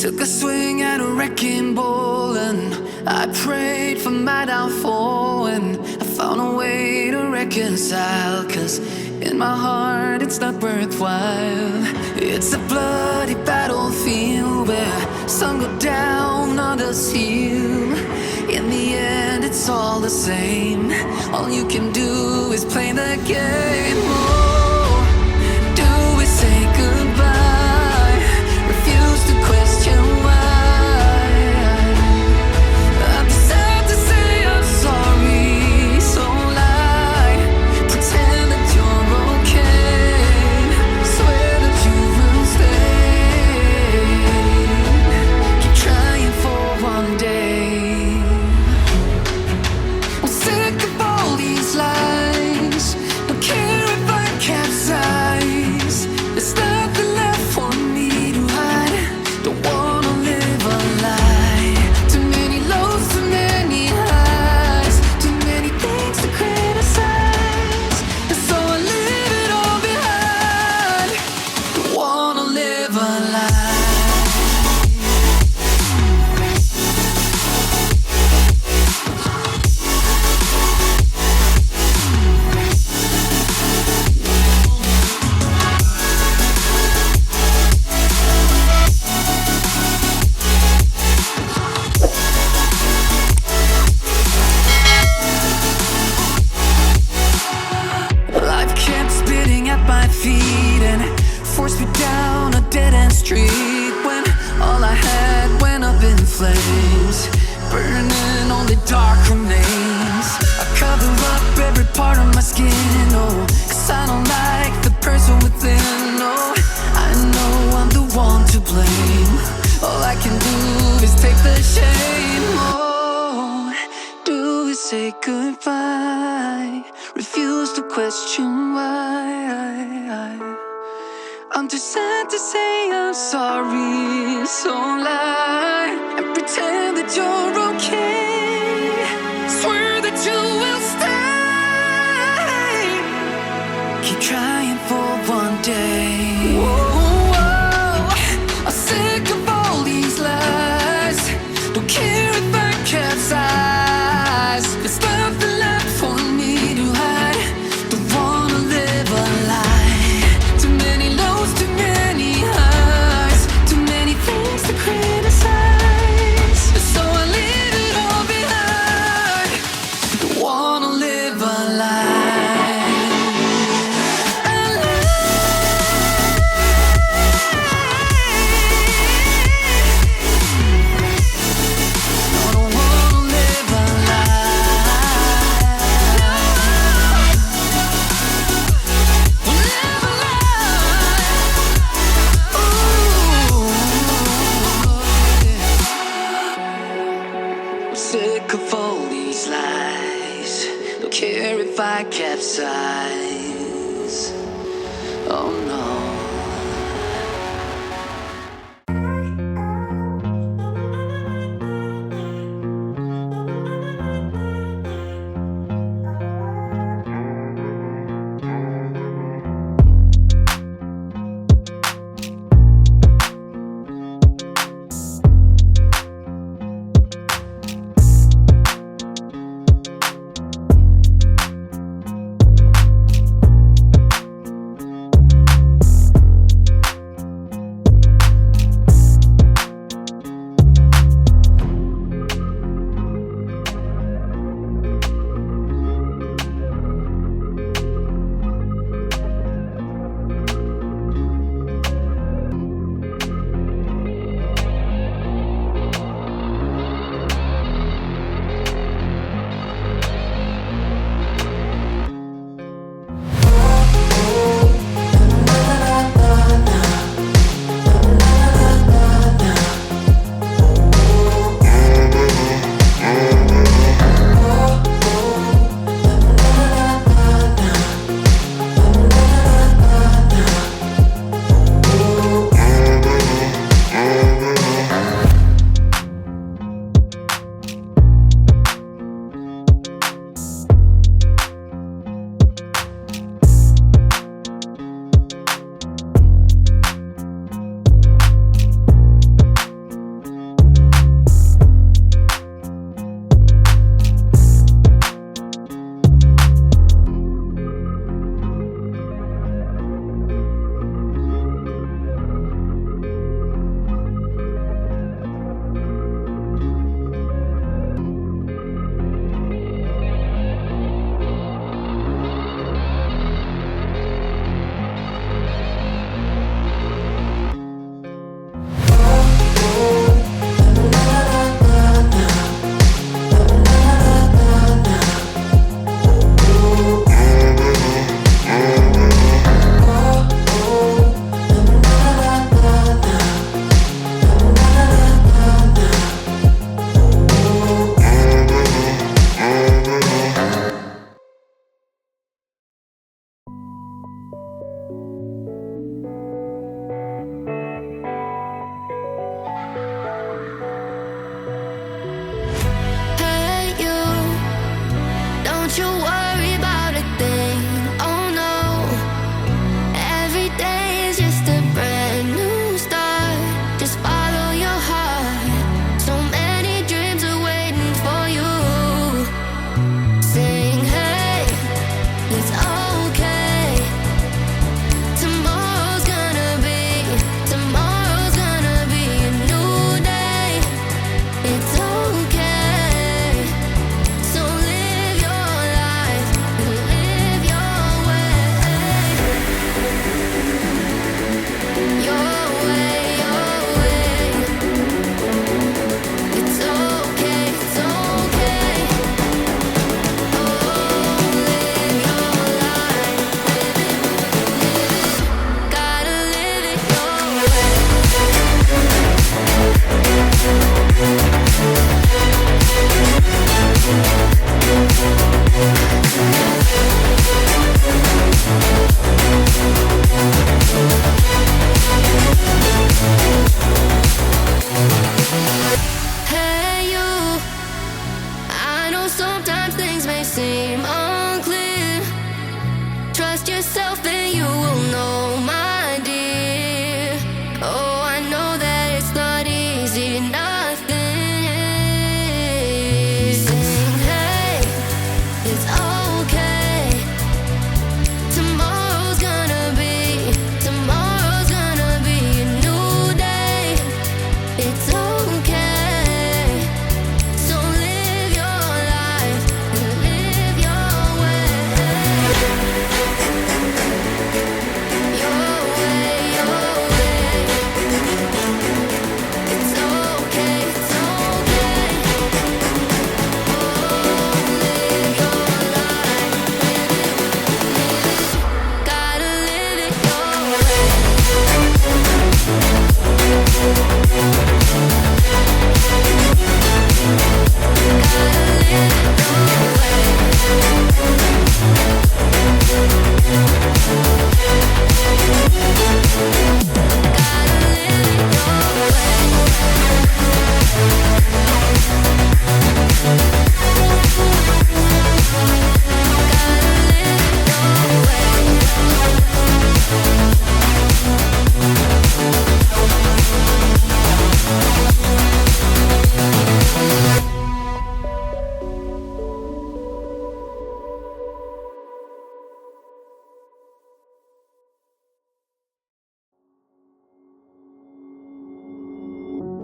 Took a swing at a wrecking ball and I prayed for my downfall, and I found a way to reconcile, 'cause in my heart it's not worthwhile. It's a bloody battlefield where some go down, others heal. In the end it's all the same. All you can do is play the game. Oh, do we say goodbye? Refuse to question why. I'm sad to say I'm sorry, so lie. Pretend that you're okay. Swear that you will stay. Keep trying for one day. I'm sick of all these lies. Don't care if I capsize. There's nothing left for me to hide. Don't wanna live a lie. Too many lows, too many highs. Too many things to criticize. And so I leave it all behind. Don't wanna live a lie. Life kept spitting at my feet and forced me down a dead-end street, when all I had went up in flames, burning only dark remains. I cover up every part of my skin, oh, 'cause I don't like the person within. Oh, I know I'm the one to blame. All I can do is take the shame. Oh, do we say goodbye? Refuse to question why. I'm too sad to say I'm sorry, so lie and pretend that you're okay. Swear that you will stay. Keep trying for one day. Whoa, I'm sick of all these lies. Don't care if I capsize. There's nothing left for me to hide. Don't wanna live a lie. Too many lows, too many highs. Too many things to criticize. So I leave it all behind. Don't wanna live a lie. A lie. No, don't wanna live a lie. Live a lie. Ooh, yeah. I'm sick of all these lies. Don't care if I capsize. Oh no.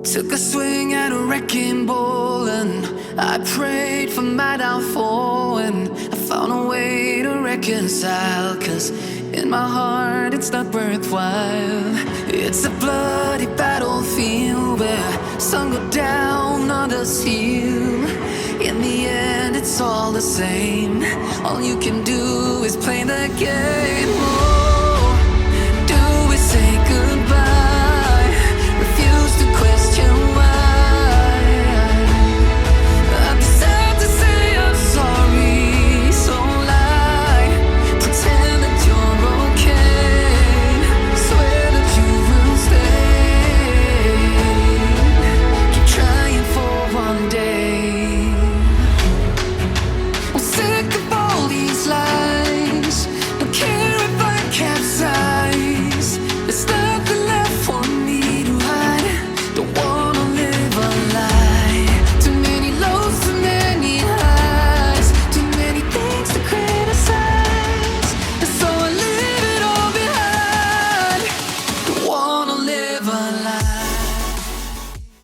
Took a swing at a wrecking ball and I prayed for my downfall, and I found a way to reconcile, 'cause in my heart it's not worthwhile. It's a bloody battlefield where some go down, others heal. In the end it's all the same. All you can do is play the game.